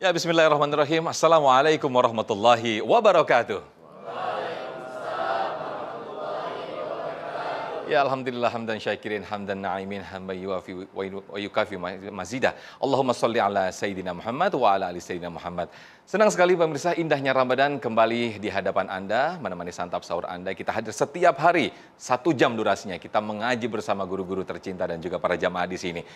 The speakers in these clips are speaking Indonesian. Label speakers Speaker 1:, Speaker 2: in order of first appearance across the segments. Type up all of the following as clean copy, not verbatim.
Speaker 1: Ya, bismillahirrahmanirrahim. Assalamualaikum warahmatullahi wabarakatuh. Ya, alhamdulillah hamdan syakirin hamdan na'imin hamdan yuafi wa yukafi mazidah. Allahumma sholli ala Sayyidina Muhammad wa ala ali Sayyidina Muhammad. Senang sekali pemirsa, indahnya Ramadan kembali di hadapan Anda, menemani santap sahur Anda. Kita hadir setiap hari, 1 jam durasinya. Kita mengaji bersama guru-guru tercinta dan juga para jamaah di sini.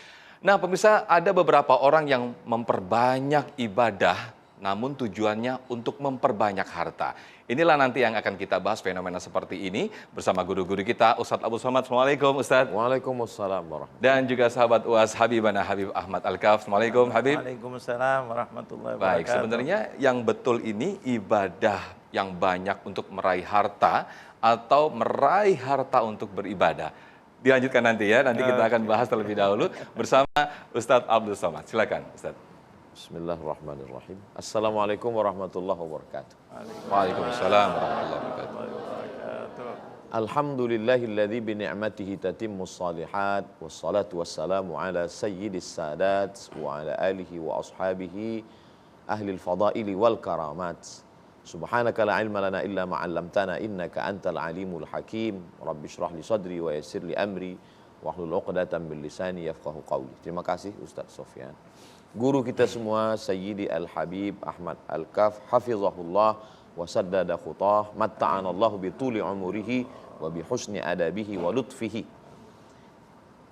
Speaker 1: Nah pemirsa, ada beberapa orang yang memperbanyak ibadah, namun tujuannya untuk memperbanyak harta. Inilah nanti yang akan kita bahas fenomena seperti ini bersama guru-guru kita, Ustadz Abu Somad. Assalamualaikum Ustadz.
Speaker 2: Waalaikumsalam warahmatullahi
Speaker 1: Dan juga sahabat UAS Habibana Habib Ahmad Al-Kaf. Assalamualaikum Habib.
Speaker 3: Waalaikumsalam warahmatullahi wabarakatuh.
Speaker 1: Baik, sebenarnya yang betul ini ibadah yang banyak untuk meraih harta atau meraih harta untuk beribadah. Dilanjutkan nanti ya, nanti kita akan bahas terlebih dahulu bersama Ustadz Abdul Somad. Silakan Ustadz.
Speaker 2: Bismillahirrahmanirrahim. Assalamualaikum warahmatullahi wabarakatuh.
Speaker 1: Waalaikumsalam warahmatullahi wabarakatuh.
Speaker 2: Alhamdulillahilladzi bi ni'matihi tatimmus shalihat wassalatu wassalamu ala sayyidis sadat wa ala alihi wa ashabihi ahlil fadaili wal karamat. Subhanaka la ilma lana illa ma 'allamtana innaka antal alimul hakim. Rabbi shrah li sadri wa yassir li amri wahlul 'uqdatam min lisani yafqahu qawli. Terima kasih Ustaz Sofyan. Guru kita semua Sayyidi Al-Habib Ahmad Al-Kaf hafizahullah wa saddada khutah matta'anallahu bi tuli umurihi wa bi husni adabihi wa lutfihi.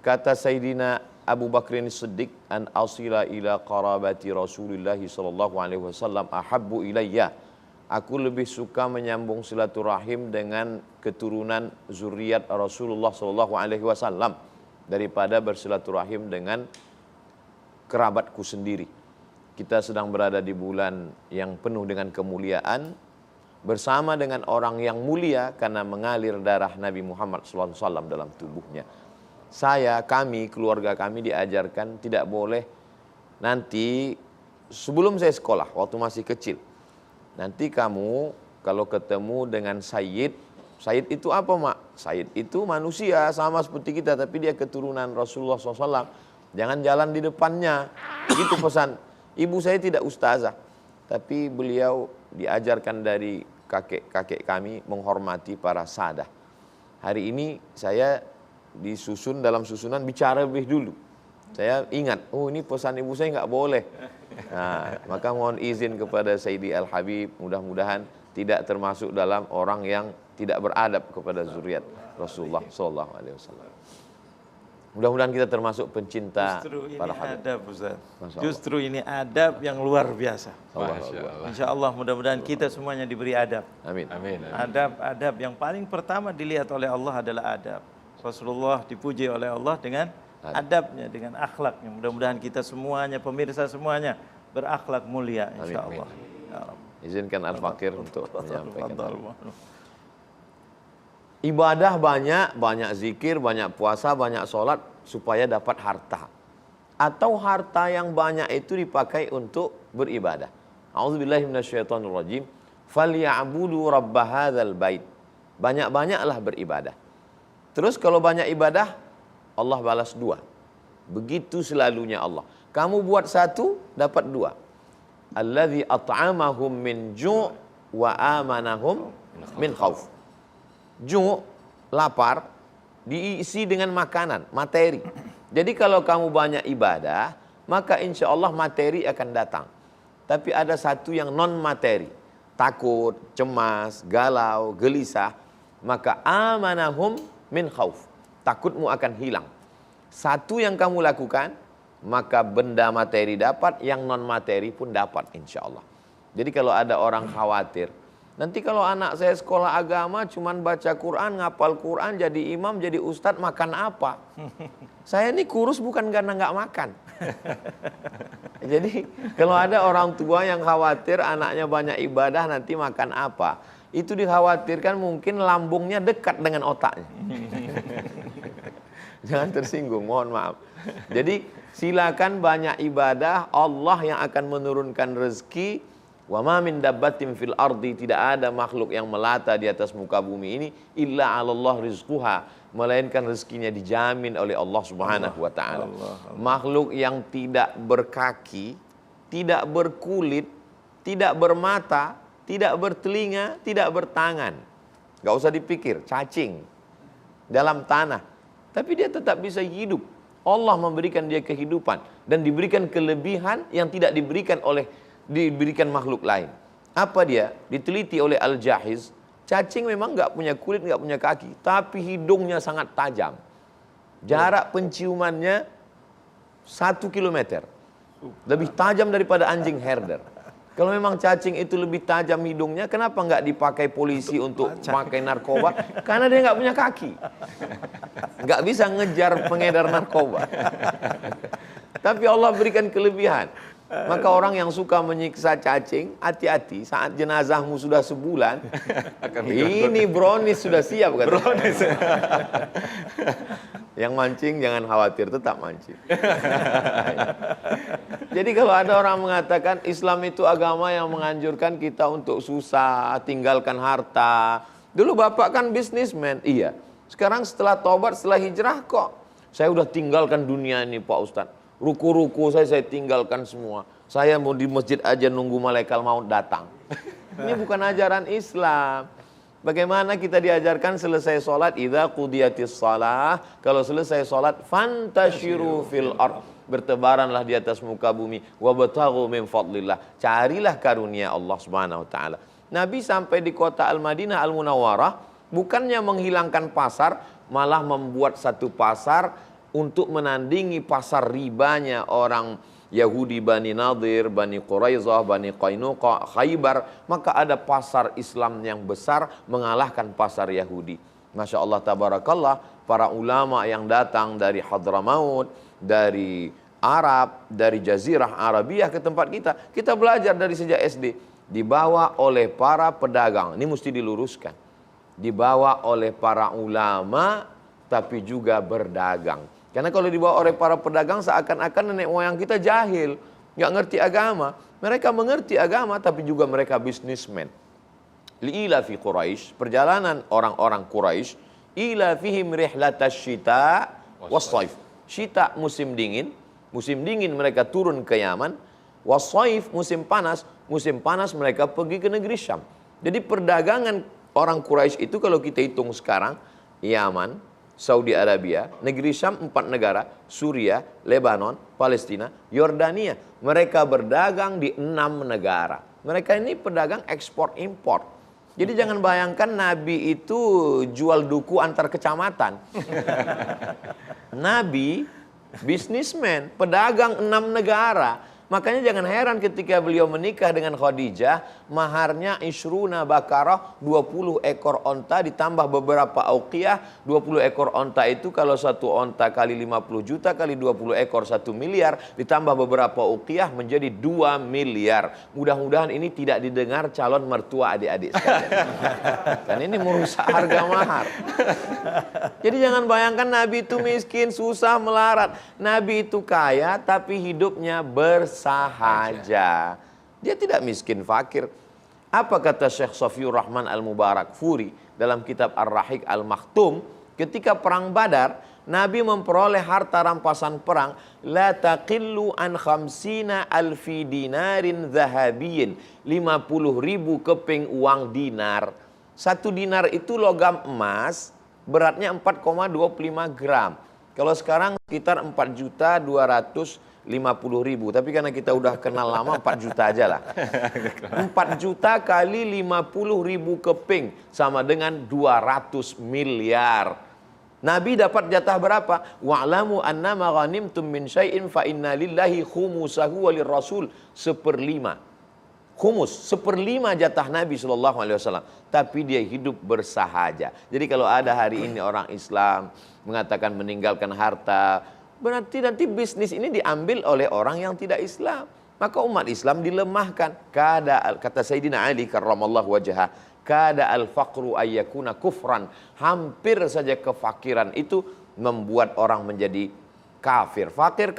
Speaker 2: Kata Sayyidina Abu Bakrin Siddiq, an asila ila qarabati Rasulullah sallallahu alaihi wasallam ahabbu ilayya. Aku lebih suka menyambung silaturahim dengan keturunan zuriat Rasulullah sallallahu alaihi wasallam daripada bersilaturahim dengan kerabatku sendiri. Kita sedang berada di bulan yang penuh dengan kemuliaan bersama dengan orang yang mulia karena mengalir darah Nabi Muhammad sallallahu alaihi wasallam dalam tubuhnya. Kami, keluarga kami diajarkan tidak boleh nanti sebelum saya sekolah waktu masih kecil. Nanti kamu kalau ketemu dengan Sayyid itu apa mak? Sayyid itu manusia sama seperti kita tapi dia keturunan Rasulullah SAW. Jangan jalan di depannya. Itu pesan. Ibu saya tidak ustazah. Tapi beliau diajarkan dari kakek-kakek kami menghormati para sadah. Hari ini saya disusun dalam susunan bicara lebih dulu. Saya ingat, ini pesan ibu saya nggak boleh. Nah, maka mohon izin kepada Sayyidi Al-Habib, mudah-mudahan tidak termasuk dalam orang yang tidak beradab kepada zuriat Rasulullah sallallahu alaihi wasallam. Mudah-mudahan kita termasuk pencinta para habib.
Speaker 3: Adab, Ustaz. Justru ini adab yang luar biasa. Insya Allah mudah-mudahan kita semuanya diberi adab.
Speaker 2: Amin.
Speaker 1: Amin.
Speaker 3: Adab yang paling pertama dilihat oleh Allah adalah adab. Rasulullah dipuji oleh Allah dengan adabnya, dengan akhlaknya. Mudah-mudahan kita semuanya, pemirsa semuanya berakhlak mulia insya Allah. Ya Rabb.
Speaker 2: Izinkan Al-Fakir untuk menyampaikan. Ibadah banyak zikir, banyak puasa, banyak sholat supaya dapat harta. Atau harta yang banyak itu dipakai untuk beribadah. A'udzubillahi minasyaitonirrajim. Falya'budu rabb hadzal bait. Banyak-banyaklah beribadah. Terus kalau banyak ibadah, Allah balas 2. Begitu selalunya Allah. Kamu buat 1, dapat 2. Allazi at'amahum min ju' wa amanahum min khauf. Ju', lapar, diisi dengan makanan, materi. Jadi kalau kamu banyak ibadah, maka insya Allah materi akan datang. Tapi ada satu yang non materi. Takut, cemas, galau, gelisah. Maka amanahum min khauf. Takutmu akan hilang. Satu yang kamu lakukan, maka benda materi dapat, yang non materi pun dapat insya Allah. Jadi kalau ada orang khawatir, nanti kalau anak saya sekolah agama cuman baca Quran, ngapal Quran, jadi imam, jadi ustadz, makan apa? Saya ini kurus bukan karena nggak makan. Jadi kalau ada orang tua yang khawatir anaknya banyak ibadah nanti makan apa? Itu dikhawatirkan mungkin lambungnya dekat dengan otaknya. Jangan tersinggung, mohon maaf. Jadi silakan banyak ibadah, Allah yang akan menurunkan rezeki. Wa ma min dabbatin fil ardi, tidak ada makhluk yang melata di atas muka bumi ini illa 'alallah rizquha, melainkan rezekinya dijamin oleh Allah Subhanahu wa taala. Makhluk yang tidak berkaki tidak berkulit, tidak bermata, tidak bertelinga, tidak bertangan. Gak usah dipikir, cacing dalam tanah. Tapi dia tetap bisa hidup. Allah memberikan dia kehidupan dan diberikan kelebihan yang tidak diberikan makhluk lain. Apa dia? Diteliti oleh Al-Jahiz, cacing memang nggak punya kulit, nggak punya kaki, tapi hidungnya sangat tajam. Jarak penciumannya 1 kilometer. Lebih tajam daripada anjing herder. Kalau memang cacing itu lebih tajam hidungnya, kenapa nggak dipakai polisi untuk pakai narkoba? Karena dia nggak punya kaki. Nggak bisa ngejar pengedar narkoba. Tapi Allah berikan kelebihan. Maka orang yang suka menyiksa cacing, hati-hati saat jenazahmu sudah sebulan, ini brownies sudah siap kan?
Speaker 1: Brownies.
Speaker 2: Yang mancing jangan khawatir, tetap mancing. Jadi kalau ada orang mengatakan Islam itu agama yang menganjurkan kita untuk susah, tinggalkan harta. Dulu bapak kan bisnismen, iya. Sekarang setelah tobat, setelah hijrah kok saya udah tinggalkan dunia ini Pak Ustadz. Ruku-ruku saya tinggalkan semua. Saya mau di masjid aja nunggu malaikat maut datang. Ini bukan ajaran Islam. Bagaimana kita diajarkan selesai sholat, idza qudiyatis shalah, kalau selesai sholat, fantashiru fil ard, bertebaranlah di atas muka bumi, wabtaghu min fadlillah, carilah karunia Allah Subhanahu wa taala. Nabi sampai di kota Al-Madinah Al-Munawwarah, bukannya menghilangkan pasar, malah membuat satu pasar untuk menandingi pasar ribanya orang Yahudi, Bani Nadir, Bani Quraizah, Bani Qainuqa, Khaybar. Maka ada pasar Islam yang besar mengalahkan pasar Yahudi. Masya Allah, tabarakallah, para ulama yang datang dari Hadramaut, dari Arab, dari Jazirah Arabiah ke tempat kita belajar dari sejak SD. Dibawa oleh para pedagang, ini mesti diluruskan. Dibawa oleh para ulama, tapi juga berdagang. Karena kalau dibawa oleh para pedagang seakan-akan nenek moyang kita jahil, nggak ngerti agama. Mereka mengerti agama, tapi juga mereka bisnismen. Li'ila fi Quraisy, perjalanan orang-orang Quraisy, ila fihim rihlatash syita was-saif. Syita musim dingin mereka turun ke Yaman, was-saif musim panas mereka pergi ke negeri Syam. Jadi perdagangan orang Quraisy itu kalau kita hitung sekarang, Yaman, Saudi Arabia, negeri Syam 4 negara, Suriah, Lebanon, Palestina, Yordania. Mereka berdagang di 6 negara. Mereka ini pedagang ekspor impor. Jadi jangan bayangkan Nabi itu jual duku antar kecamatan. Nabi bisnismen, pedagang 6 negara. Makanya jangan heran ketika beliau menikah dengan Khadijah, maharnya isruna bakarah, 20 ekor onta ditambah beberapa auqiyah. 20 ekor onta itu kalau satu onta kali 50 juta kali 20 ekor 1 miliar, ditambah beberapa auqiyah menjadi 2 miliar. Mudah-mudahan ini tidak didengar calon mertua adik-adik sekalian. Dan ini merusak harga mahar. Jadi jangan bayangkan Nabi itu miskin, susah, melarat. Nabi itu kaya tapi hidupnya bersahaja. Dia tidak miskin fakir. Apa kata Syekh Safiur Rahman Al-Mubarak Furi dalam kitab Ar-Rahiq Al-Makhtum, ketika perang Badar, Nabi memperoleh harta rampasan perang, la taqillu an khamsina alfi dinarin zahabiyin, 50.000 keping uang dinar. 1 dinar itu logam emas, beratnya 4,25 gram. Kalau sekarang sekitar 4.250.000. Tapi karena kita udah kenal lama, 4 juta aja lah. 4 juta kali 50.000 keping sama dengan 200 miliar. Nabi dapat jatah berapa? Wa'lamu annama ghanimtum min syai'in fa inna lillahi khumusahu wa lirrasul, 1/5. Khumus, 1/5 jatah Nabi SAW. Tapi dia hidup bersahaja. Jadi kalau ada hari ini orang Islam mengatakan meninggalkan harta, berarti nanti bisnis ini diambil oleh orang yang tidak Islam. Maka umat Islam dilemahkan. Kata Sayyidina Ali karramallahu wajhah, kada al-faqru ayyakuna kufran. Hampir saja kefakiran itu membuat orang menjadi kafir. Fakir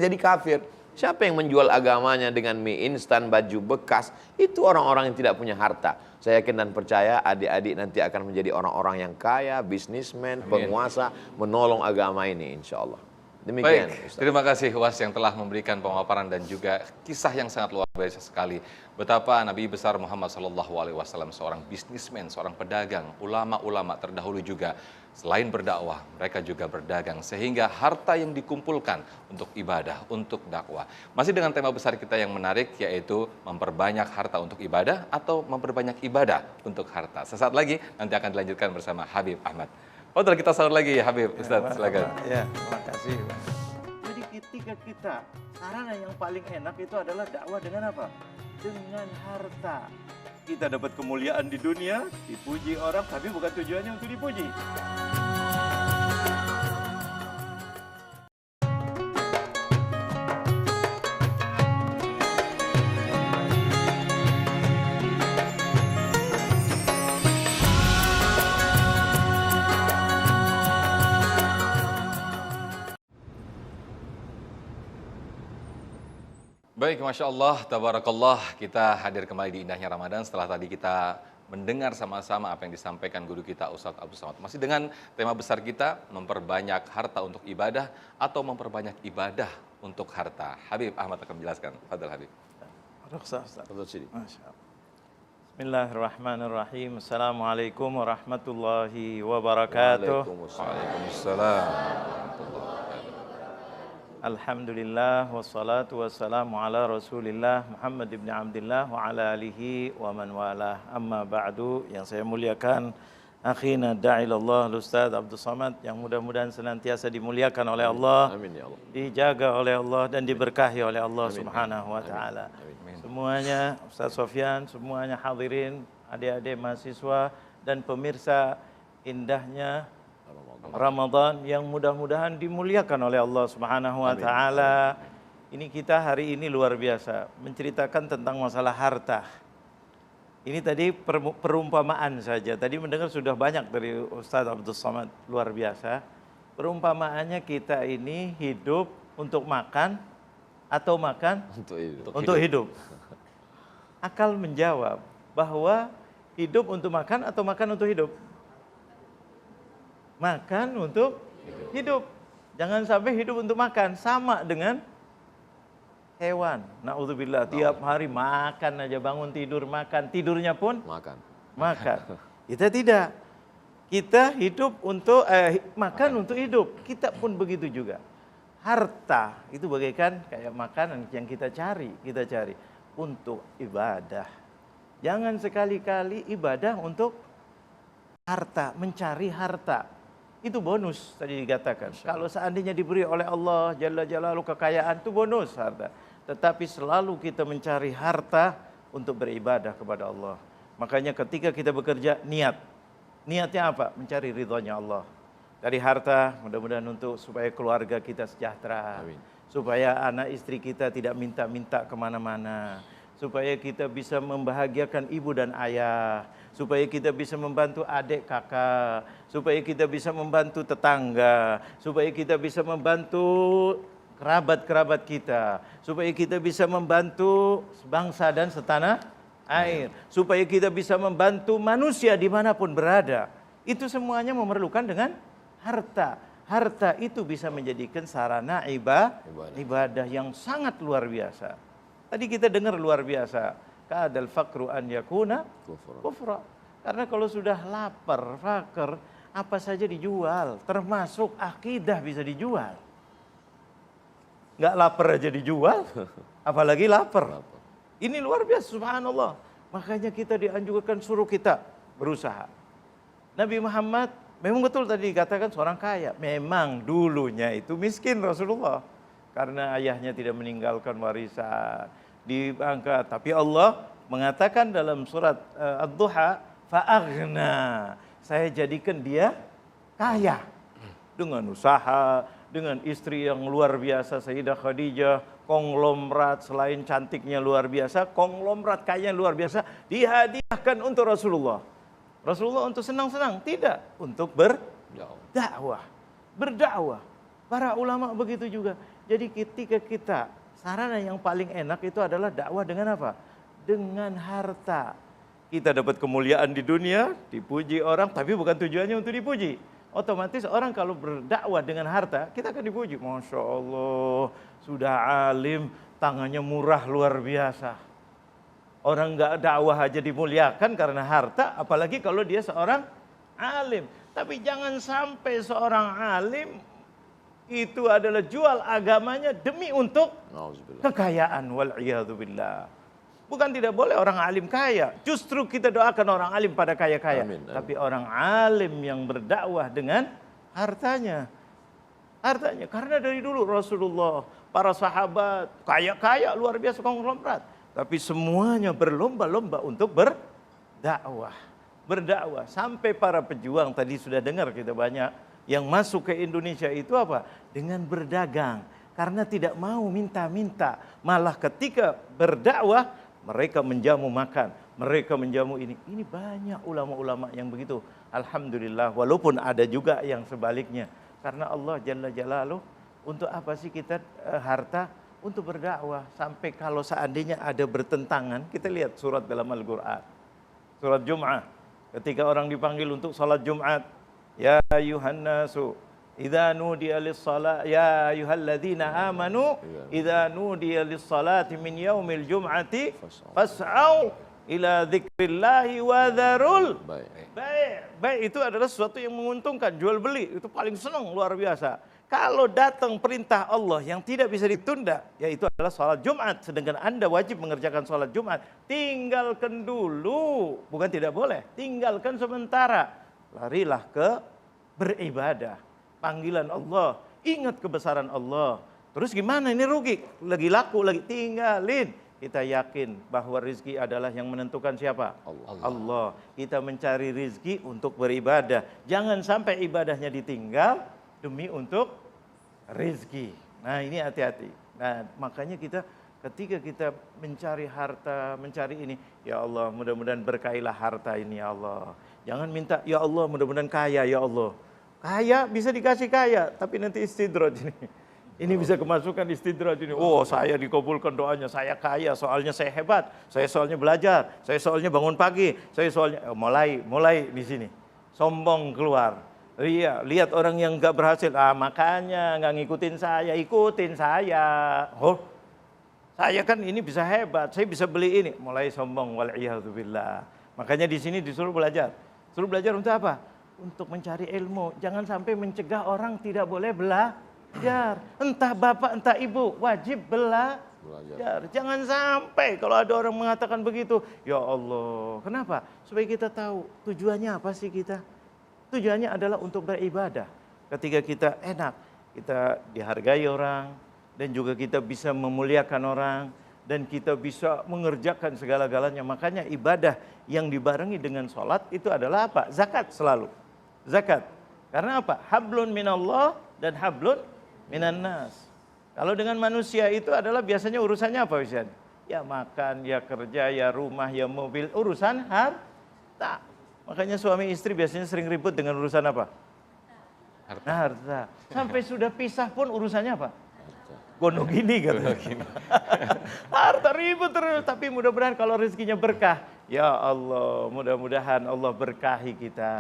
Speaker 2: jadi kafir. Siapa yang menjual agamanya dengan mie instan, baju bekas? Itu orang-orang yang tidak punya harta. Saya yakin dan percaya adik-adik nanti akan menjadi orang-orang yang kaya, bisnismen, penguasa, menolong agama ini insya Allah. Demikian,
Speaker 1: Baik,
Speaker 2: Ustaz.
Speaker 1: terima kasih Was yang telah memberikan pemaparan dan juga kisah yang sangat luar biasa sekali. Betapa Nabi besar Muhammad SAW seorang bisnismen, seorang pedagang, ulama-ulama terdahulu juga. Selain berdakwah, mereka juga berdagang. Sehingga harta yang dikumpulkan untuk ibadah, untuk dakwah. Masih dengan tema besar kita yang menarik, yaitu memperbanyak harta untuk ibadah atau memperbanyak ibadah untuk harta. Sesaat lagi nanti akan dilanjutkan bersama Habib Ahmad. Fadhal, kita sahur lagi ya Habib. Ustaz, silakan.
Speaker 3: Ya, terima kasih. Jadi ketika kita, sarana yang paling enak itu adalah dakwah dengan apa? Dengan harta. Kita dapat kemuliaan di dunia, dipuji orang, tapi bukan tujuannya untuk dipuji.
Speaker 1: Baik, Masya Allah, Tabarakallah, kita hadir kembali di indahnya Ramadan setelah tadi kita mendengar sama-sama apa yang disampaikan guru kita Ustadz Abdul Somad. Masih dengan tema besar kita, memperbanyak harta untuk ibadah atau memperbanyak ibadah untuk harta. Habib Ahmad akan menjelaskan. Fadhal Habib.
Speaker 2: Betul, Sidi.
Speaker 3: Masya Allah. Bismillahirrahmanirrahim. Assalamualaikum warahmatullahi wabarakatuh.
Speaker 1: Waalaikumsalam.
Speaker 3: Alhamdulillah wassalatu wassalamu ala Rasulillah Muhammad ibn Abdullah wa ala alihi wa man walah. Amma ba'du, yang saya muliakan akhina da'ilallah Ustaz Abdul Somad yang mudah-mudahan senantiasa dimuliakan oleh Allah,
Speaker 2: Amin ya Allah.
Speaker 3: dijaga oleh Allah dan diberkahi oleh Allah
Speaker 2: Amin.
Speaker 3: Subhanahu wa taala.
Speaker 2: Amin.
Speaker 3: Semuanya Ustaz Sofyan, semuanya hadirin, adik-adik mahasiswa dan pemirsa indahnya Ramadan yang mudah-mudahan dimuliakan oleh Allah Subhanahu wa taala. Ini kita hari ini luar biasa menceritakan tentang masalah harta. Ini tadi perumpamaan saja. Tadi mendengar sudah banyak dari Ustaz Abdul Somad, luar biasa. Perumpamaannya kita ini hidup untuk makan atau makan untuk hidup. Akal menjawab bahwa hidup untuk makan atau makan untuk hidup. Makan untuk hidup. Jangan sampai hidup untuk makan. Sama dengan hewan. Na'udzubillah, tiap hari makan aja, bangun tidur makan. Tidurnya pun makan. Kita tidak. Kita hidup untuk, makan untuk hidup. Kita pun begitu juga. Harta itu bagaikan kayak makanan yang kita cari. Kita cari untuk ibadah. Jangan sekali-kali ibadah untuk harta, mencari harta. Itu bonus tadi dikatakan. Kalau seandainya diberi oleh Allah Jalla Jalaluhu kekayaan, itu bonus harta. Tetapi selalu kita mencari harta untuk beribadah kepada Allah. Makanya ketika kita bekerja, niatnya apa? Mencari ridhonya Allah. Dari harta mudah-mudahan untuk supaya keluarga kita sejahtera.
Speaker 2: Amin.
Speaker 3: Supaya anak istri kita tidak minta-minta kemana-mana. Supaya kita bisa membahagiakan ibu dan ayah, supaya kita bisa membantu adik kakak, supaya kita bisa membantu tetangga, supaya kita bisa membantu kerabat-kerabat kita, supaya kita bisa membantu sebangsa dan setanah air, supaya kita bisa membantu manusia dimanapun berada. Itu semuanya memerlukan dengan harta. Harta itu bisa menjadikan sarana ibadah yang sangat luar biasa. Tadi kita dengar luar biasa. Kadal faqru an yakuna kufra. Karena kalau sudah lapar, fakir, apa saja dijual. Termasuk akidah bisa dijual. Nggak lapar aja dijual, apalagi lapar. Ini luar biasa, subhanallah. Makanya kita dianjurkan suruh kita berusaha. Nabi Muhammad memang betul tadi dikatakan seorang kaya. Memang dulunya itu miskin Rasulullah. Karena ayahnya tidak meninggalkan warisan. Diangkat. Tapi Allah mengatakan dalam surat Ad-Duha, fa'aghna. Saya jadikan dia kaya. Dengan usaha, dengan istri yang luar biasa, Sayyidah Khadijah, konglomerat selain cantiknya luar biasa, konglomerat kayanya luar biasa, dihadiahkan untuk Rasulullah. Rasulullah untuk senang-senang, tidak, untuk berdakwah. Berdakwah. Para ulama begitu juga. Jadi ketika kita, sarana yang paling enak itu adalah dakwah dengan apa? Dengan harta. Kita dapat kemuliaan di dunia, dipuji orang, tapi bukan tujuannya untuk dipuji. otomatis orang kalau berdakwah dengan harta, kita akan dipuji. Masya Allah, sudah alim, tangannya murah luar biasa. Orang nggak dakwah aja dimuliakan karena harta, apalagi kalau dia seorang alim. Tapi jangan sampai seorang alim itu adalah jual agamanya demi untuk
Speaker 2: Nauzubillah.
Speaker 3: kekayaan. Wal'iyadzubillah. Bukan tidak boleh orang alim kaya. Justru kita doakan orang alim pada kaya-kaya.
Speaker 2: Amin, amin.
Speaker 3: Tapi orang alim yang berdakwah dengan hartanya. Hartanya. Karena dari dulu Rasulullah, para sahabat, kaya-kaya luar biasa konglomerat. Tapi semuanya berlomba-lomba untuk berdakwah. Berdakwah. Sampai para pejuang tadi sudah dengar kita banyak. Yang masuk ke Indonesia itu apa? Dengan berdagang. Karena tidak mau minta-minta. Malah ketika berdakwah, mereka menjamu makan. Mereka menjamu ini. Ini banyak ulama-ulama yang begitu. Alhamdulillah. Walaupun ada juga yang sebaliknya. Karena Allah Jalla Jalaluh, untuk apa sih kita harta? Untuk berdakwah. Sampai kalau seandainya ada bertentangan, kita lihat surat dalam Al-Quran. Surat Jum'ah. Ketika orang dipanggil untuk salat Jumat. Ya ayuhan nasu. Idza nudiya lis-salat ya ayyuhalladzina amanu idza nudiya lis-salati min yaumil jum'ati fas'au ila dzikrillahi wa dzarul baik itu adalah sesuatu yang menguntungkan, jual beli itu paling senang luar biasa. Kalau datang perintah Allah yang tidak bisa ditunda, yaitu adalah sholat Jumat, sedangkan Anda wajib mengerjakan sholat Jumat, tinggalkan dulu, bukan tidak boleh, tinggalkan sementara, larilah ke beribadah. Panggilan Allah, ingat kebesaran Allah. Terus gimana ini rugi? Lagi laku, lagi tinggalin. Kita yakin bahwa rizki adalah yang menentukan siapa? Allah. Kita mencari rizki untuk beribadah. Jangan sampai ibadahnya ditinggal demi untuk rizki. Nah ini hati-hati. Nah makanya kita ketika kita mencari harta, mencari ini. Ya Allah mudah-mudahan berkailah harta ini ya Allah. Jangan minta ya Allah mudah-mudahan kaya ya Allah. Kaya bisa dikasih kaya, tapi nanti istidraj ini. Ini bisa kemasukan istidraj ini. Oh saya dikabulkan doanya, saya kaya, soalnya saya hebat, saya soalnya belajar, saya soalnya bangun pagi, saya soalnya mulai di sini. Sombong keluar. Iya, lihat orang yang nggak berhasil, makanya nggak ngikutin saya, ikutin saya. Oh, saya kan ini bisa hebat, saya bisa beli ini. Mulai sombong, wal'iyadzubillah. Makanya di sini disuruh belajar. Suruh belajar untuk apa? Untuk mencari ilmu. Jangan sampai mencegah orang tidak boleh belajar. Entah bapak, entah ibu, wajib belajar. Jangan sampai kalau ada orang mengatakan begitu, ya Allah, kenapa? Supaya kita tahu tujuannya apa sih kita? Tujuannya adalah untuk beribadah. Ketika kita enak, kita dihargai orang, dan juga kita bisa memuliakan orang, dan kita bisa mengerjakan segala-galanya. Makanya ibadah yang dibarengi dengan sholat itu adalah apa? Zakat selalu. Zakat. Karena apa? Hablun minallah dan hablun minan nas. Kalau dengan manusia itu adalah biasanya urusannya apa Ustaz? Ya makan, ya kerja, ya rumah, ya mobil. Urusan harta. Makanya suami istri biasanya sering ribut dengan urusan apa? Harta. Sampai sudah pisah pun urusannya apa? Gono gini katanya. Harta ribut terus. Tapi mudah-mudahan kalau rezekinya berkah. Ya Allah, mudah-mudahan Allah berkahi kita.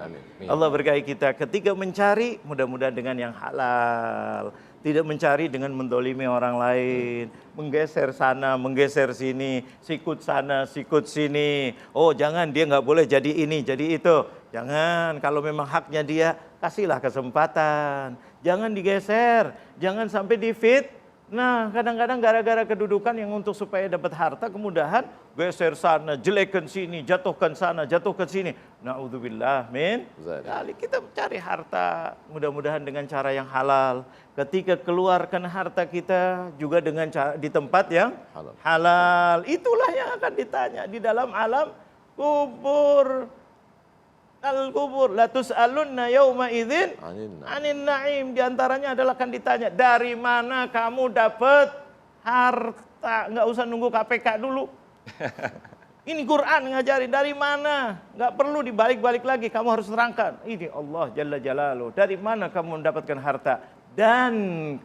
Speaker 3: Amin. Allah berkahi kita ketika mencari, mudah-mudahan dengan yang halal. Tidak mencari dengan mendolimi orang lain. Menggeser sana, menggeser sini. Sikut sana, sikut sini. Oh jangan, dia nggak boleh jadi ini, jadi itu. Jangan, kalau memang haknya dia, kasihlah kesempatan. Jangan digeser, jangan sampai difit. Nah, kadang-kadang gara-gara kedudukan yang untuk supaya dapat harta, kemudahan, geser sana, jelekkan sini, jatuhkan sana, jatuhkan sini. Na'udzubillah, min. Kali kita cari harta, mudah-mudahan dengan cara yang halal. Ketika keluarkan harta kita juga dengan cara, di tempat yang halal. Itulah yang akan ditanya di dalam alam kubur. Al-kubur la tus'alunna yauma idzin anin na'im. Di antaranya adalah akan ditanya, dari mana kamu dapat harta? Enggak usah nunggu KPK dulu. Ini Quran ngajarin dari mana? Enggak perlu dibalik-balik lagi, kamu harus terangkan. Ini Allah Jalla Jalaluh. Dari mana kamu mendapatkan harta? Dan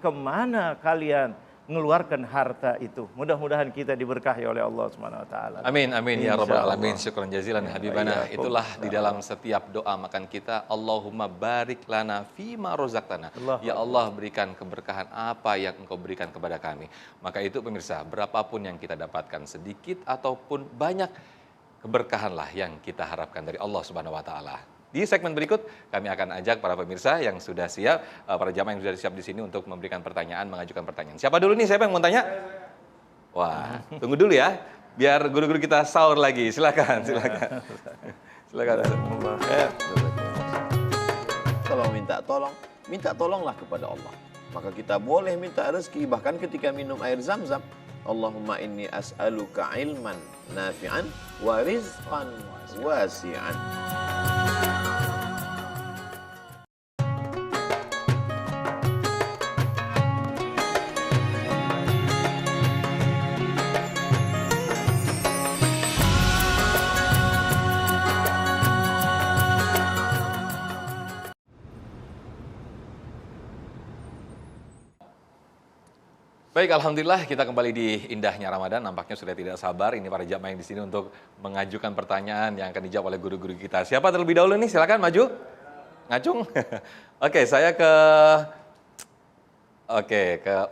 Speaker 3: kemana kalian mengeluarkan harta itu. Mudah-mudahan kita diberkahi oleh Allah Subhanahu wa taala.
Speaker 1: Amin, amin ya rabbal
Speaker 3: Insyaallah.
Speaker 1: alamin. Syukran jazilan habibana.
Speaker 3: Iya,
Speaker 1: Itulah di dalam setiap doa makan kita, Allahumma barik lana fima rozaqtana.
Speaker 3: Allah.
Speaker 1: Ya Allah, berikan keberkahan apa yang Engkau berikan kepada kami. Maka itu pemirsa, berapapun yang kita dapatkan, sedikit ataupun banyak, keberkahanlah yang kita harapkan dari Allah Subhanahu wa taala. Di segmen berikut kami akan ajak para pemirsa yang sudah siap, para jamaah yang sudah siap di sini untuk memberikan pertanyaan, mengajukan pertanyaan. Siapa dulu nih? Siapa yang mau tanya? Wah, tunggu dulu ya, biar guru-guru kita sahur lagi. Silakan, silakan. Silakan.
Speaker 2: Kalau minta tolonglah kepada Allah. Maka kita boleh minta rezeki, bahkan ketika minum air zam-zam. Allahumma inni as'aluka ilman nafi'an wa rizqan wasi'an.
Speaker 1: Baik, alhamdulillah kita kembali di indahnya Ramadan. Nampaknya sudah tidak sabar ini para jamaah yang di sini untuk mengajukan pertanyaan yang akan dijawab oleh guru-guru kita. Siapa terlebih dahulu nih? Silakan maju. Ngacung. Oke, saya ke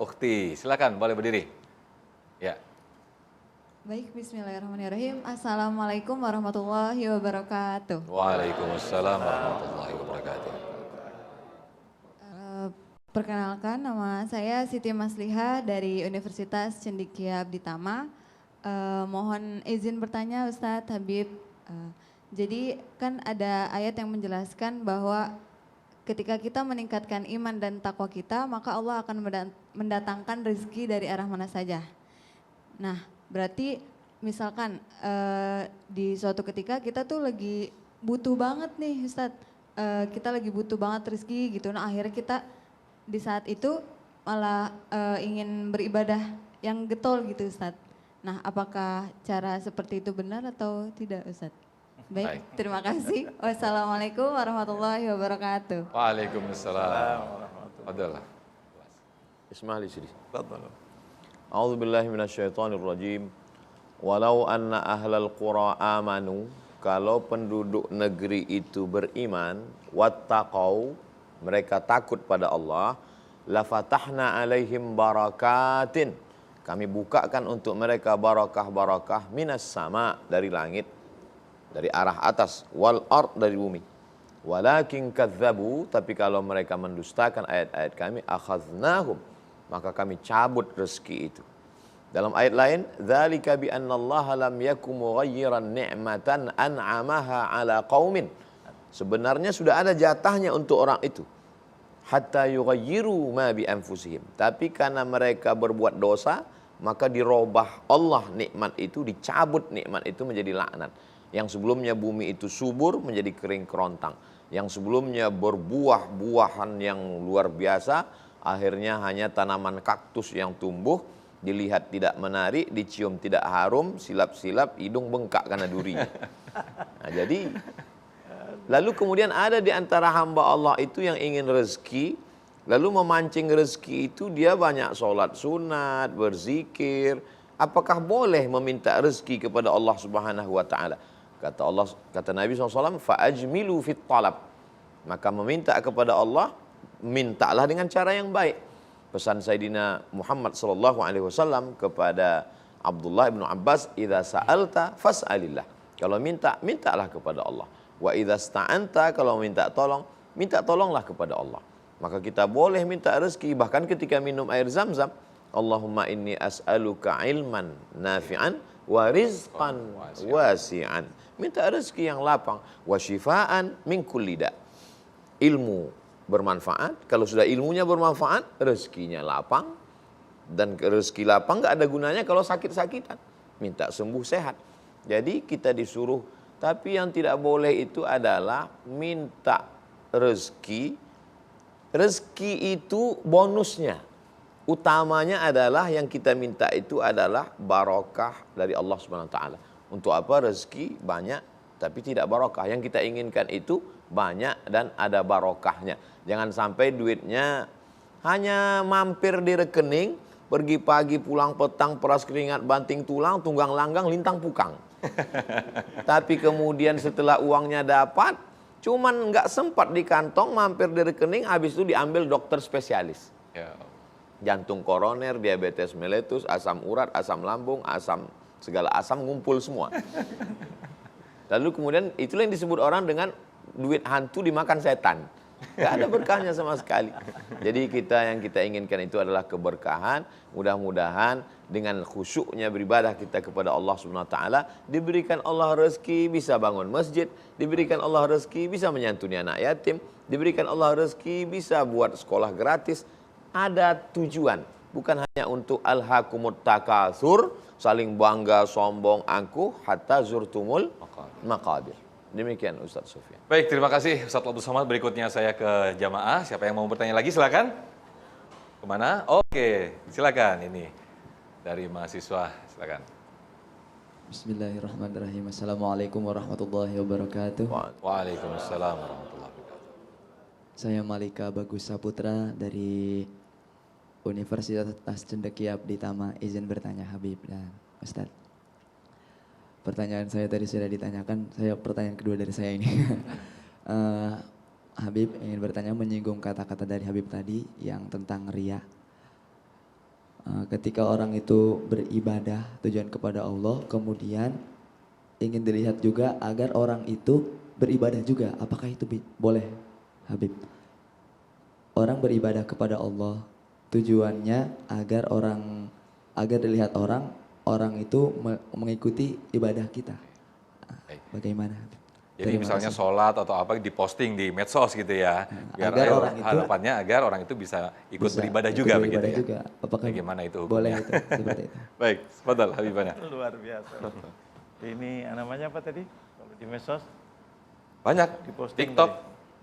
Speaker 1: Ukhti. Silakan, boleh berdiri. Ya.
Speaker 4: Baik, bismillahirrahmanirrahim. Assalamualaikum warahmatullahi wabarakatuh.
Speaker 1: Waalaikumsalam warahmatullahi wabarakatuh.
Speaker 4: Perkenalkan, nama saya Siti Masliha dari Universitas Cendekia Abditama. Mohon izin bertanya Ustadz Habib. Jadi kan ada ayat yang menjelaskan bahwa ketika kita meningkatkan iman dan takwa kita, maka Allah akan mendatangkan rezeki dari arah mana saja. Nah, berarti misalkan di suatu ketika kita tuh lagi butuh banget nih Ustadz. Kita lagi butuh banget rezeki gitu. Nah, akhirnya kita di saat itu malah ingin beribadah yang getol gitu Ustadz. Nah, apakah cara seperti itu benar atau tidak Ustadz? Baik, terima kasih. Wassalamualaikum warahmatullahi wabarakatuh.
Speaker 1: Waalaikumsalam. Adalah.
Speaker 2: Ismail Sidi.
Speaker 3: Tafadhal.
Speaker 2: A'udzu billahi minasyaitonir rajim. Walau anna ahlal qura amanu, kalau penduduk negeri itu beriman, wattaqau, mereka takut pada Allah, la fatahna alaihim barakatin, kami bukakan untuk mereka barakah-barakah minas sama, dari langit, dari arah atas, wal ard, dari bumi. Walakin kadzabu, tapi kalau mereka mendustakan ayat-ayat kami, akhadnahum, maka kami cabut rezeki itu. Dalam ayat lain, dzalika bi annallaha lam yakum mughayyiran ni'matan an'amaha ala qaumin. Sebenarnya sudah ada jatahnya untuk orang itu. Hatta yughayyiru ma bi anfusihim. Tapi karena mereka berbuat dosa, maka dirubah Allah nikmat itu, dicabut nikmat itu menjadi laknat. Yang sebelumnya bumi itu subur menjadi kering kerontang. Yang sebelumnya berbuah-buahan yang luar biasa, akhirnya hanya tanaman kaktus yang tumbuh, dilihat tidak menarik, dicium tidak harum, silap-silap hidung bengkak karena durinya. Nah, jadi lalu kemudian ada di antara hamba Allah itu yang ingin rezeki, lalu memancing rezeki itu dia banyak sholat sunat, berzikir. Apakah boleh meminta rezeki kepada Allah Subhanahu wa taala? Kata Nabi SAW, fa'ajmilu fit talab. Maka meminta kepada Allah, mintalah dengan cara yang baik. Pesan Sayyidina Muhammad SAW kepada Abdullah bin Abbas, idza sa'alta fas'alillah. Kalau minta, mintalah kepada Allah. Wa idza sta'anta, kalau minta tolonglah kepada Allah. Maka kita boleh minta rezeki, bahkan ketika minum air zam-zam, Allahumma inni as'aluka ilman nafi'an wa rizqan wasi'an. Minta rezeki yang lapang, wa syifaan min kulli da'. Ilmu bermanfaat, kalau sudah ilmunya bermanfaat, rezekinya lapang. Dan rezeki lapang gak ada gunanya kalau sakit-sakitan. Minta sembuh sehat. Jadi kita disuruh, tapi yang tidak boleh itu adalah minta rezeki. Rezeki itu bonusnya. Utamanya adalah yang kita minta itu adalah barokah dari Allah Subhanahu wa taala. Untuk apa? Rezeki banyak tapi tidak barokah. Yang kita inginkan itu banyak dan ada barokahnya. Jangan sampai duitnya hanya mampir di rekening, pergi pagi pulang petang, peras keringat, banting tulang, tunggang langgang, lintang pukang. Tapi kemudian setelah uangnya dapat, cuman nggak sempat di kantong, mampir di rekening, habis itu diambil dokter spesialis.
Speaker 1: Ya.
Speaker 2: Jantung koroner, diabetes mellitus, asam urat, asam lambung, segala asam ngumpul semua. Lalu kemudian itulah yang disebut orang dengan duit hantu dimakan setan. Gak ada berkahnya sama sekali. Jadi yang kita inginkan itu adalah keberkahan. Mudah-mudahan dengan khusyuknya beribadah kita kepada Allah Subhanahu wa taala, diberikan Allah rezeki bisa bangun masjid, diberikan Allah rezeki bisa menyantuni anak yatim, diberikan Allah rezeki bisa buat sekolah gratis. Ada tujuan, bukan hanya untuk alhaakumut takatsur, saling bangga, sombong, angkuh, hatta zurtumul maqabir. Demikian Ustaz Sufyan.
Speaker 1: Baik, terima kasih Ustaz Abdul Somad. Berikutnya saya ke jamaah. Siapa yang mau bertanya lagi silakan. Kemana? Oke, silakan. Ini dari mahasiswa, silakan.
Speaker 5: Bismillahirrahmanirrahim. Assalamualaikum warahmatullahi wabarakatuh.
Speaker 1: Waalaikumsalam warahmatullahi wabarakatuh.
Speaker 5: Saya Malika Bagus Saputra dari Universitas Cendekia Abdi Tama. Izin bertanya Habib dan Ustaz. Pertanyaan saya tadi sudah ditanyakan, pertanyaan kedua dari saya ini. Habib ingin bertanya menyinggung kata-kata dari Habib tadi yang tentang riya. Ketika orang itu beribadah tujuan kepada Allah, kemudian ingin dilihat juga agar orang itu beribadah juga. Apakah itu boleh, Habib? Orang beribadah kepada Allah, tujuannya agar dilihat orang itu mengikuti ibadah kita. Bagaimana?
Speaker 1: Jadi misalnya sholat atau apa diposting di medsos gitu ya, biar harapannya agar orang itu bisa ikut beribadah juga begitu ya.
Speaker 5: Juga. Apakah
Speaker 1: bagaimana itu
Speaker 5: boleh
Speaker 1: hukumnya?
Speaker 5: itu seperti itu?
Speaker 1: Baik, tafadhal Habibana.
Speaker 3: Luar biasa. Ini namanya apa tadi? Kalau di medsos?
Speaker 1: Banyak.
Speaker 3: Di posting
Speaker 1: TikTok,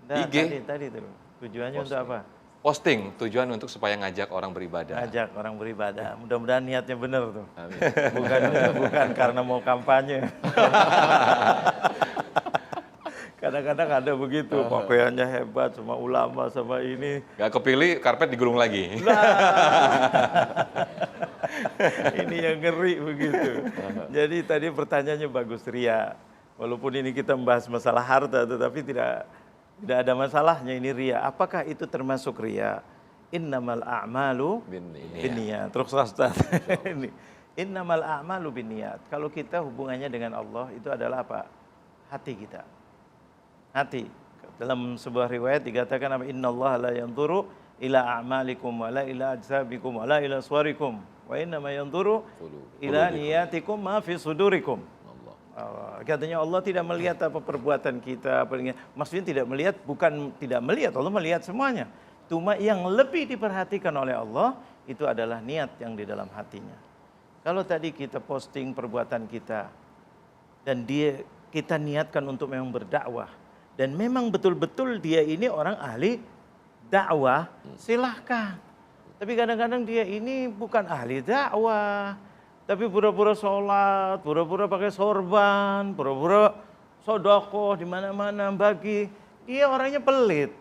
Speaker 3: tadi.
Speaker 1: IG.
Speaker 3: Tadi tuh. Tujuannya untuk apa?
Speaker 1: Posting, tujuan untuk supaya ngajak orang beribadah.
Speaker 3: Ngajak orang beribadah. Mudah-mudahan niatnya benar tuh. Bukan karena mau kampanye. Kadang-kadang ada begitu, pakaiannya hebat sama ulama sama ini.
Speaker 1: Gak kepilih, karpet digulung lagi.
Speaker 3: Ini yang ngeri begitu. Jadi tadi pertanyaannya bagus, ria. Walaupun ini kita membahas masalah harta, tetapi tidak ada masalahnya ini ria. Apakah itu termasuk ria? Innamal a'malu binniyat. Terus Ustaz. Ini innamal a'malu binniyat. Kalau kita hubungannya dengan Allah itu adalah apa? Hati kita. Hati. Dalam sebuah riwayat dikatakan apa? Innallaha la yanzuru ila a'malikum wa la ila ajsabikum wa la ila suwarikum wa innama yanzuru ila niyatikum ma fi sudurikum. Katanya Allah tidak melihat apa perbuatan kita, maksudnya tidak melihat, bukan tidak melihat, Allah melihat semuanya. Cuma yang lebih diperhatikan oleh Allah itu adalah niat yang di dalam hatinya. Kalau tadi kita posting perbuatan kita dan kita niatkan untuk memang berdakwah dan memang betul-betul dia ini orang ahli dakwah, silahkan. Tapi kadang-kadang dia ini bukan ahli dakwah. Tapi pura-pura sholat, pura-pura pakai sorban, pura-pura sodokoh di mana-mana bagi. Dia orangnya pelit,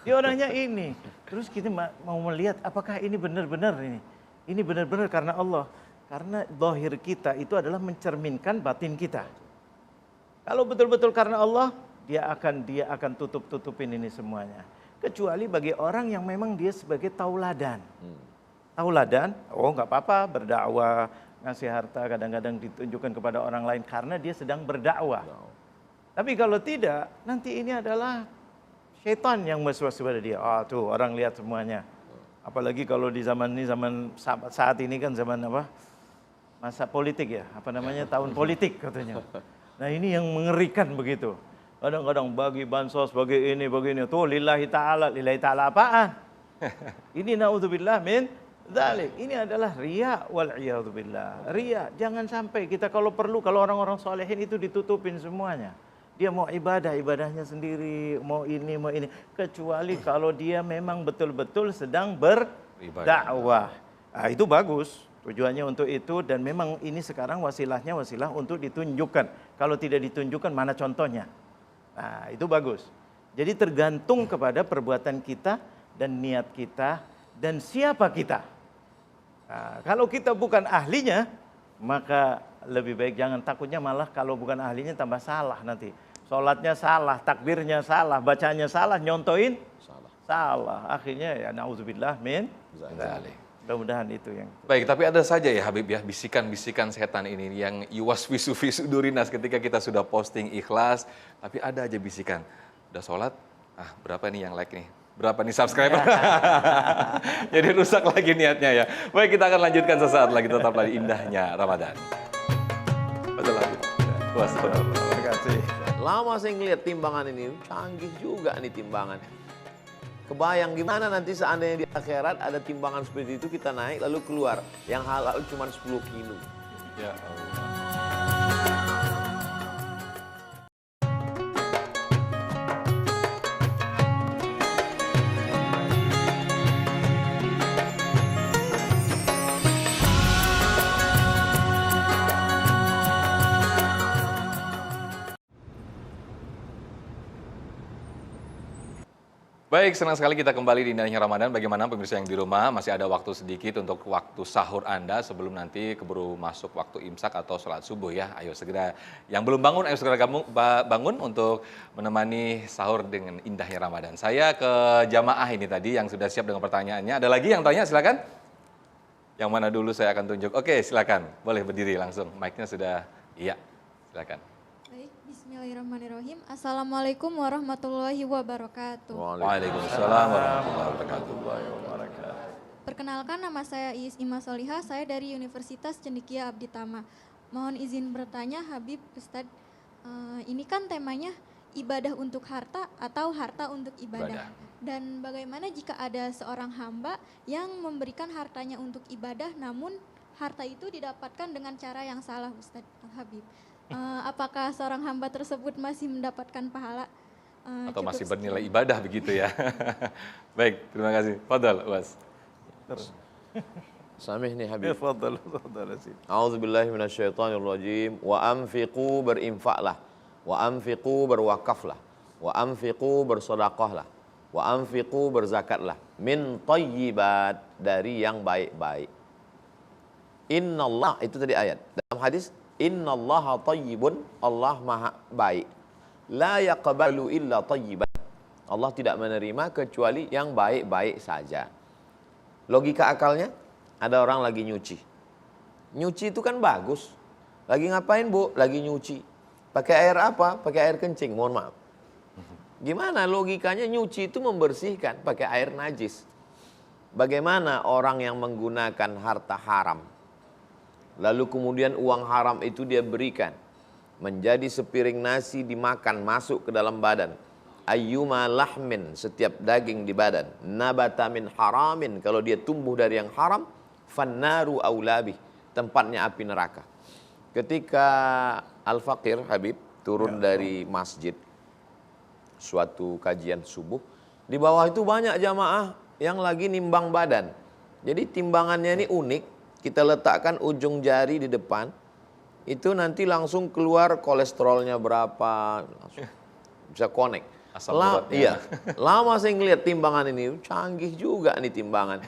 Speaker 3: dia orangnya ini. Terus kita mau melihat apakah ini benar-benar ini. Ini benar-benar karena Allah. Karena zahir kita itu adalah mencerminkan batin kita. Kalau betul-betul karena Allah, dia akan tutup-tutupin ini semuanya. Kecuali bagi orang yang memang dia sebagai tauladan. Tauladan, oh nggak apa-apa berdakwah, ngasih harta kadang-kadang ditunjukkan kepada orang lain karena dia sedang berdakwah. Tapi kalau tidak, nanti ini adalah syaitan yang waswas pada dia. Tuh orang lihat semuanya. Apalagi kalau di zaman ini, saat ini kan zaman apa? Masa politik ya, apa namanya? Tahun politik katanya. Nah ini yang mengerikan begitu. Kadang-kadang bagi bansos, bagi ini. Tuh lillahi ta'ala apaan? Ini na'udzubillah min dzalik. Ini adalah riya wal iyadzu billah. Riya, jangan sampai kita kalau perlu, kalau orang-orang solehin itu ditutupin semuanya. Dia mau ibadahnya sendiri, mau ini. Kecuali kalau dia memang betul-betul sedang berdakwah. Nah, itu bagus. Tujuannya untuk itu dan memang ini sekarang wasilah untuk ditunjukkan. Kalau tidak ditunjukkan mana contohnya? Nah, itu bagus. Jadi tergantung kepada perbuatan kita dan niat kita dan siapa kita. Nah, kalau kita bukan ahlinya, maka lebih baik jangan, takutnya malah kalau bukan ahlinya tambah salah nanti. Sholatnya salah, takbirnya salah, bacanya salah, nyontoin salah. Akhirnya ya na'udzubillah min dzalik. Mudah-mudahan itu yang.
Speaker 1: Baik, tapi ada saja ya Habib ya, bisikan-bisikan setan ini yang yuwaswisu fi sudurinas ketika kita sudah posting ikhlas, tapi ada aja bisikan. Udah sholat, berapa nih yang like nih? Berapa nih subscriber? Jadi rusak lagi niatnya ya. Baik, kita akan lanjutkan sesaat lagi, tetaplah di indahnya Ramadan. Betul Habib.
Speaker 3: Terima kasih.
Speaker 2: Lama saya ngeliat timbangan ini, canggih juga nih timbangan. Kebayang gimana nanti seandainya di akhirat ada timbangan seperti itu, kita naik lalu keluar. Yang halal cuma 10 kilo.
Speaker 1: Ya Allah. Baik, senang sekali kita kembali di Indahnya Ramadan. Bagaimana pemirsa yang di rumah, masih ada waktu sedikit untuk waktu sahur Anda sebelum nanti keburu masuk waktu imsak atau sholat subuh ya. Ayo segera, yang belum bangun, ayo segera bangun untuk menemani sahur dengan indahnya Ramadan. Saya ke jamaah ini tadi yang sudah siap dengan pertanyaannya. Ada lagi yang tanya, silakan. Yang mana dulu saya akan tunjuk. Oke, silakan. Boleh berdiri langsung. Mic-nya sudah, iya, silakan.
Speaker 6: Baik, bismillahirrahmanirrahim. Assalamualaikum warahmatullahi wabarakatuh.
Speaker 1: Waalaikumsalam warahmatullahi wabarakatuh.
Speaker 6: Perkenalkan, nama saya Iis Ima Solihah, saya dari Universitas Cendekia Abdi Tama. Mohon izin bertanya Habib Ustadz, ini kan temanya ibadah untuk harta atau harta untuk ibadah. Dan bagaimana jika ada seorang hamba yang memberikan hartanya untuk ibadah, namun harta itu didapatkan dengan cara yang salah, Ustadz Habib. Apakah seorang hamba tersebut masih mendapatkan pahala?
Speaker 1: Atau masih bernilai ibadah begitu ya. Baik, terima kasih. Fadal, Was.
Speaker 2: Samih nih Habib.
Speaker 3: Tafadhal.
Speaker 2: A'udzubillahi minasyaitonirrajim. Wa anfiqu, berinfaklah. Wa anfiqu, berwakaflah. Wa anfiqu, bersedekahlah. Wa anfiqu, berzakatlah. Min thayyibat, dari yang baik-baik. Innallah, itu tadi ayat. Dalam hadis, innallaha thayyibun, Allah maha baik. La yaqbalu illa thayyiban. Allah tidak menerima kecuali yang baik-baik saja. Logika akalnya, ada orang lagi nyuci. Nyuci itu kan bagus. Lagi ngapain Bu? Lagi nyuci. Pakai air apa? Pakai air kencing, mohon maaf. Gimana logikanya nyuci itu membersihkan pakai air najis. Bagaimana orang yang menggunakan harta haram, lalu kemudian uang haram itu dia berikan, menjadi sepiring nasi dimakan masuk ke dalam badan. Ayyuma lahmin, setiap daging di badan. Nabata min haramin, kalau dia tumbuh dari yang haram. Fannaru aulabih, tempatnya api neraka. Ketika Al-Faqir Habib turun dari masjid, suatu kajian subuh, di bawah itu banyak jamaah yang lagi nimbang badan. Jadi timbangannya ini unik. Kita letakkan ujung jari di depan, itu nanti langsung keluar kolesterolnya berapa, langsung bisa connect. Iya, lama saya ngeliat timbangan ini, canggih juga nih timbangan.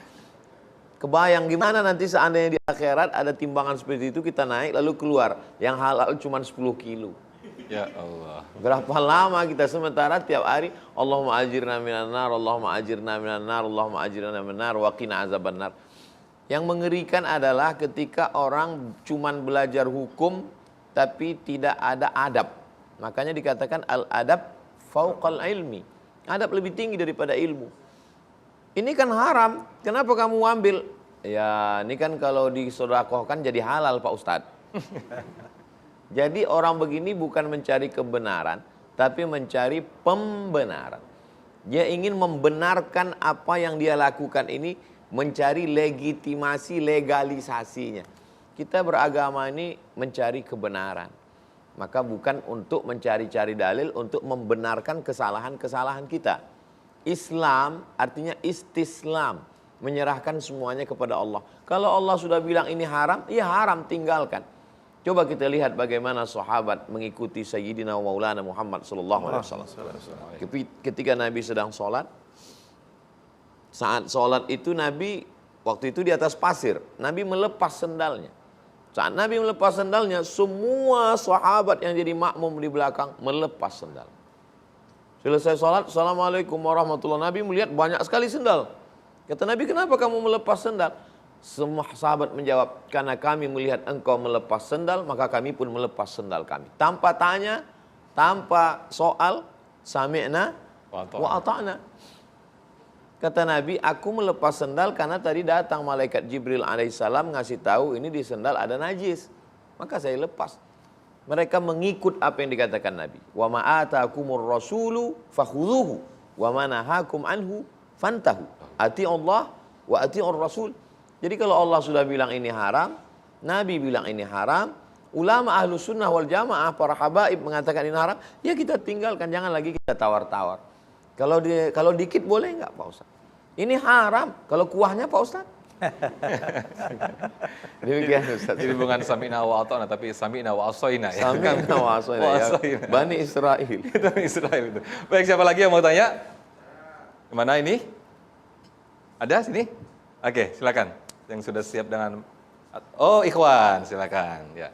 Speaker 2: Kebayang gimana nanti seandainya di akhirat ada timbangan seperti itu, kita naik lalu keluar, yang halal cuma 10 kilo.
Speaker 1: Ya Allah.
Speaker 2: Berapa lama kita sementara tiap hari, Allahumma ajirna minan nar, Allahumma ajirna minan nar, Allahumma ajirna minan nar, wa qina azabannar. Yang mengerikan adalah ketika orang cuman belajar hukum tapi tidak ada adab. Makanya dikatakan al-adab fauqal ilmi. Adab lebih tinggi daripada ilmu. Ini kan haram, kenapa kamu ambil? Ya ini kan kalau disedekahkan jadi halal Pak Ustadz. Jadi orang begini bukan mencari kebenaran, tapi mencari pembenaran. Dia ingin membenarkan apa yang dia lakukan ini, mencari legitimasi, legalisasinya. Kita beragama ini mencari kebenaran. Maka bukan untuk mencari-cari dalil, untuk membenarkan kesalahan-kesalahan kita. Islam artinya istislam, menyerahkan semuanya kepada Allah. Kalau Allah sudah bilang ini haram, ya haram, tinggalkan. Coba kita lihat bagaimana sahabat mengikuti Sayyidina Maulana Muhammad SAW. Ketika Nabi sedang sholat, saat sholat itu Nabi Waktu itu di atas pasir, Nabi melepas sendalnya. Saat Nabi melepas sendalnya, semua sahabat yang jadi makmum di belakang melepas sendal. Selesai sholat, Assalamualaikum warahmatullahi wabarakatuh. Nabi melihat banyak sekali sendal. Kata Nabi, kenapa kamu melepas sendal? Semua sahabat menjawab, karena kami melihat engkau melepas sendal, maka kami pun melepas sendal kami. Tanpa tanya, tanpa soal, sami'na wa ata'na. Kata Nabi, aku melepas sendal karena tadi datang malaikat Jibril alaihissalam ngasih tahu ini di sendal ada najis. Maka saya lepas. Mereka mengikut apa yang dikatakan Nabi. Wa ma'atakumur rasulu fakhudhuhu wa ma nahakum anhu fantahu. Ati Allah wa ati'ur rasul. Jadi kalau Allah sudah bilang ini haram, Nabi bilang ini haram, ulama ahlu sunnah wal jamaah, para habaib mengatakan ini haram, ya kita tinggalkan, jangan lagi kita tawar-tawar. Kalau dikit boleh nggak Pak Ustaz? Ini haram, kalau kuahnya Pak Ustaz? Demikian Ustaz.
Speaker 1: Jadi bukan sami'na wa ata'na, tapi sami'na wa asoina. Ya?
Speaker 2: Sami'na wa asoina. Ya. Bani Israel.
Speaker 1: Itu Israel itu. Baik, siapa lagi yang mau tanya? Mana ini? Ada sini? Oke, silakan. Yang sudah siap dengan... Oh, Ikhwan, silakan. Ya.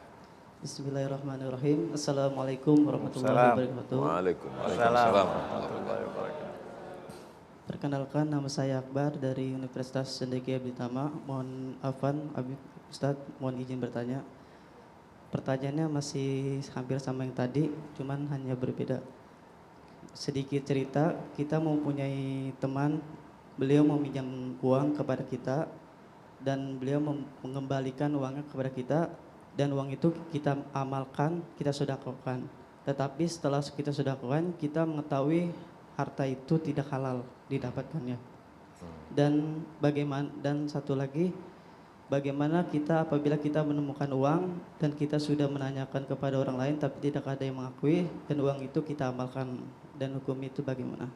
Speaker 7: Bismillahirrahmanirrahim. Assalamualaikum warahmatullahi wabarakatuh.
Speaker 2: Waalaikumsalam
Speaker 3: warahmatullahi wabarakatuh.
Speaker 7: Perkenalkan, nama saya Akbar dari Universitas Cendekia Abditama. Mohon afan, Ustadz, mohon izin bertanya. Pertanyaannya masih hampir sama yang tadi, cuman hanya berbeda. Sedikit cerita, kita mempunyai teman, beliau meminjam uang kepada kita, dan beliau mengembalikan uangnya kepada kita, dan uang itu kita amalkan, kita sedekahkan. Tetapi setelah kita sedekahkan, kita mengetahui harta itu tidak halal didapatkannya. Dan satu lagi, bagaimana kita apabila kita menemukan uang dan kita sudah menanyakan kepada orang lain tapi tidak ada yang mengakui, dan uang itu kita amalkan, dan hukum itu bagaimana?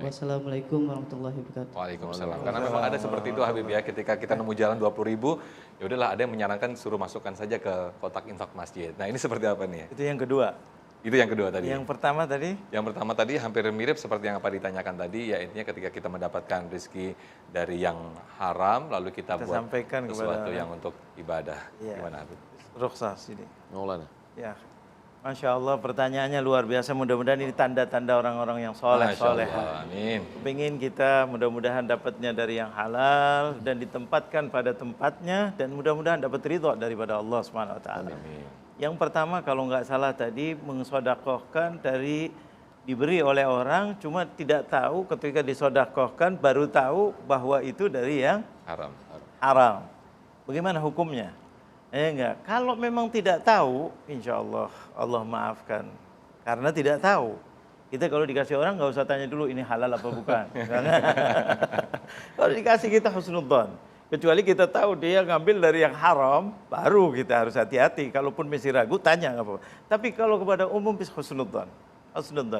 Speaker 7: Wassalamualaikum warahmatullahi wabarakatuh.
Speaker 1: Waalaikumsalam. Karena memang ada seperti itu Habib ya, ketika kita nemu jalan 20.000, ya udahlah ada yang menyarankan suruh masukkan saja ke kotak infak masjid. Nah ini seperti apa nih?
Speaker 3: Itu yang kedua.
Speaker 1: Itu yang kedua tadi.
Speaker 3: Yang pertama tadi?
Speaker 1: Yang pertama tadi hampir mirip seperti yang apa ditanyakan tadi, ya intinya ketika kita mendapatkan rezeki dari yang haram, lalu kita buat
Speaker 3: sampaikan
Speaker 1: sesuatu
Speaker 3: kepada,
Speaker 1: yang untuk ibadah.
Speaker 3: Ya.
Speaker 1: Gimana Habib?
Speaker 3: Rukhsah sini.
Speaker 2: Maulana.
Speaker 3: Ya. Masya Allah, pertanyaannya luar biasa. Mudah-mudahan ini tanda-tanda orang-orang yang soleh.
Speaker 1: Amin.
Speaker 3: Pengen kita mudah-mudahan dapatnya dari yang halal dan ditempatkan pada tempatnya, dan mudah-mudahan dapat ridho daripada Allah Subhanahu Wa Taala. Yang pertama kalau nggak salah tadi mensodakohkan dari diberi oleh orang, cuma tidak tahu ketika disodakohkan baru tahu bahwa itu dari yang haram. Bagaimana hukumnya? Enggak. Kalau memang tidak tahu, insya Allah Allah maafkan. Karena tidak tahu. Kita kalau dikasih orang nggak usah tanya dulu ini halal apa bukan. Kalau dikasih kita husnudzon. Kecuali kita tahu dia ngambil dari yang haram, baru kita harus hati-hati. Kalaupun masih ragu, tanya nggak apa-apa. Tapi kalau kepada umum husnudzon,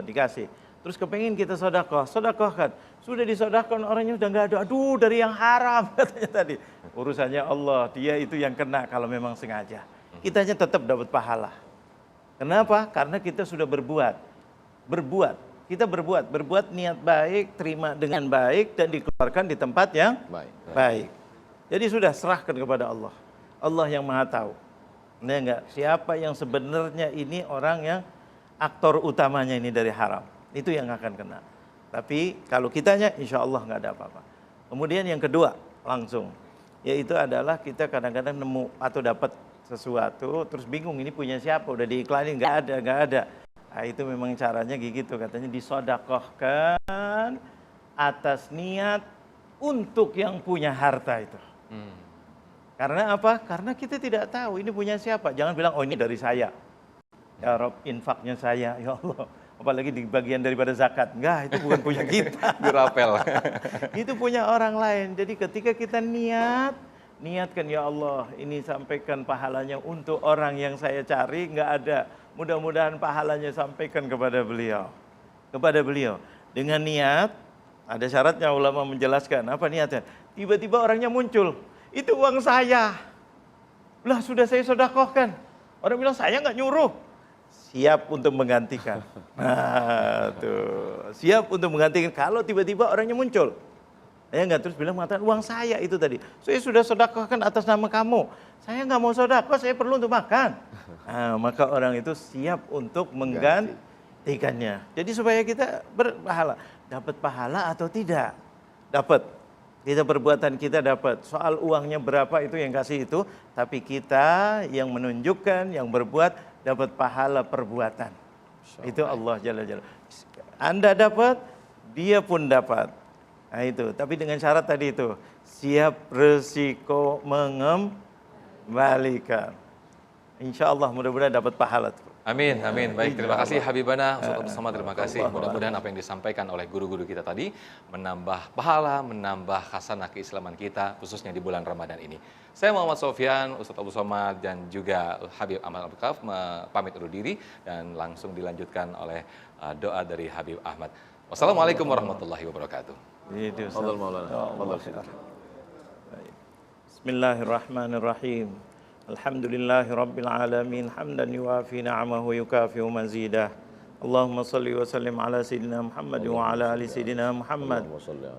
Speaker 3: dikasih. Terus kepengen kita sodakohkan. Sudah disodakohkan, orangnya udah nggak ada. Aduh, dari yang haram katanya tadi. Urusannya Allah, dia itu yang kena kalau memang sengaja. Kitanya tetap dapat pahala. Kenapa? Karena kita sudah berbuat. Kita berbuat niat baik, terima dengan baik, dan dikeluarkan di tempat yang baik. Jadi sudah serahkan kepada Allah. Allah yang maha tahu. Nah, enggak, siapa yang sebenarnya ini orang yang aktor utamanya ini dari haram. Itu yang akan kena. Tapi kalau kitanya insya Allah nggak ada apa-apa. Kemudian yang kedua langsung. Yaitu adalah kita kadang-kadang nemu atau dapat sesuatu terus bingung ini punya siapa, udah diiklanin nggak ada. Nah, itu memang caranya gitu, katanya disodakohkan atas niat untuk yang punya harta itu. Karena apa? Karena kita tidak tahu ini punya siapa. Jangan bilang oh ini dari saya. Ya Rob, infaknya saya, ya Allah. Apalagi di bagian daripada zakat. Enggak, itu bukan punya kita.
Speaker 1: Dirapel.
Speaker 3: Itu punya orang lain. Jadi ketika kita niatkan ya Allah, ini sampaikan pahalanya untuk orang yang saya cari, enggak ada. Mudah-mudahan pahalanya sampaikan kepada beliau. Dengan niat, ada syaratnya ulama menjelaskan. Apa niatnya? Tiba-tiba orangnya muncul. Itu uang saya. Lah sudah saya sedekahkan. Orang bilang saya nggak nyuruh. Siap untuk menggantikan. Nah, tuh. Siap untuk menggantikan kalau tiba-tiba orangnya muncul. Ya enggak, terus bilang mengatakan uang saya itu tadi. Saya sudah sedekahkan atas nama kamu. Saya nggak mau sedekah, saya perlu untuk makan. Nah, maka orang itu siap untuk menggantikannya. Jadi supaya kita berpahala. Dapat pahala atau tidak? Dapat. Kita perbuatan kita dapat. Soal uangnya berapa itu yang kasih itu. Tapi kita yang menunjukkan, yang berbuat dapat pahala perbuatan. Itu Allah Jalla Jalla. Anda dapat, dia pun dapat. Nah itu, tapi dengan syarat tadi itu, siap resiko mengembalikan. Insya Allah mudah-mudahan dapat pahala.
Speaker 1: Amin, amin. Baik, terima kasih Habibana, Ustaz Abdul Somad, terima kasih. Mudah-mudahan apa yang disampaikan oleh guru-guru kita tadi menambah pahala, menambah khasanah keislaman kita, khususnya di bulan Ramadan ini. Saya Muhammad Sofyan, Ustaz Abdul Somad, dan juga Habib Ahmad Abdul Kaf pamit undur diri dan langsung dilanjutkan oleh doa dari Habib Ahmad. Wassalamualaikum warahmatullahi wabarakatuh.
Speaker 3: Bismillahirrahmanirrahim. Alhamdulillahi Rabbil Alamin. Hamdan yuafi na'amahu yukafi'u mazidah. Allahumma salli wa sallim ala Sayyidina Muhammad wa ala ali Sayyidina Muhammad.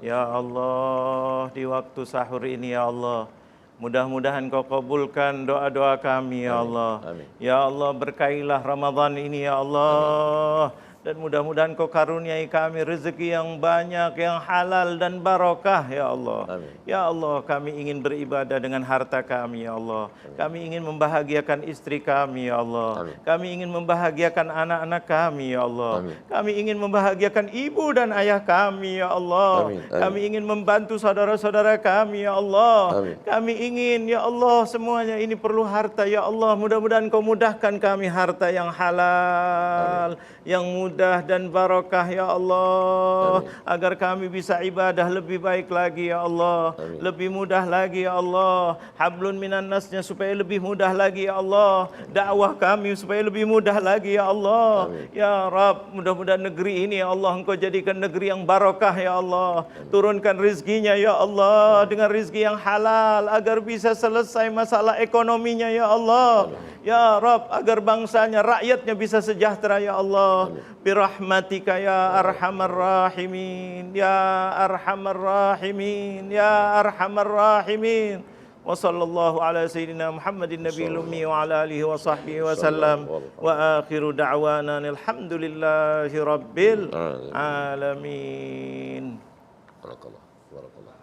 Speaker 3: Ya Allah, di waktu sahur ini ya Allah, mudah-mudahan Kau kabulkan doa-doa kami ya Allah. Ya Allah, berkailah Ramadan ini ya Allah. Dan mudah-mudahan Kau karuniai kami rezeki yang banyak, yang halal dan barokah ya Allah.
Speaker 2: Amin.
Speaker 3: Ya Allah, kami ingin beribadah dengan harta kami ya Allah. Kami ingin membahagiakan istri kami ya Allah.
Speaker 2: Amin.
Speaker 3: Kami ingin membahagiakan anak-anak kami ya Allah.
Speaker 2: Amin.
Speaker 3: Kami ingin membahagiakan ibu dan ayah kami ya Allah.
Speaker 2: Amin. Amin.
Speaker 3: Kami ingin membantu saudara-saudara kami ya Allah.
Speaker 2: Amin.
Speaker 3: Kami ingin ya Allah, semuanya ini perlu harta ya Allah. Mudah-mudahan Kau mudahkan kami harta yang halal, yang mudah dan barokah ya Allah. Agar kami bisa ibadah lebih baik lagi ya Allah. Lebih mudah lagi ya Allah. Hablun minan nasnya supaya lebih mudah lagi ya Allah. Dakwah kami supaya lebih mudah lagi ya Allah. Ya Rabb, mudah-mudahan negeri ini ya Allah Engkau jadikan negeri yang barokah ya Allah. Turunkan rizkinya ya Allah dengan rizki yang halal agar bisa selesai masalah ekonominya ya Allah. Ya Rabb, agar bangsanya, rakyatnya bisa sejahtera ya Allah. Birahmatika ya arhamar rahimin, ya arhamar rahimin, ya arhamar rahimin. Wa sallallahu ala sayyidina Muhammadin nabiyil ummi wa ala alihi wa sahbihi wa sallam. Wa akhiru da'wana alhamdulillahi rabbil alamin.
Speaker 2: Barakallah. Barakallah.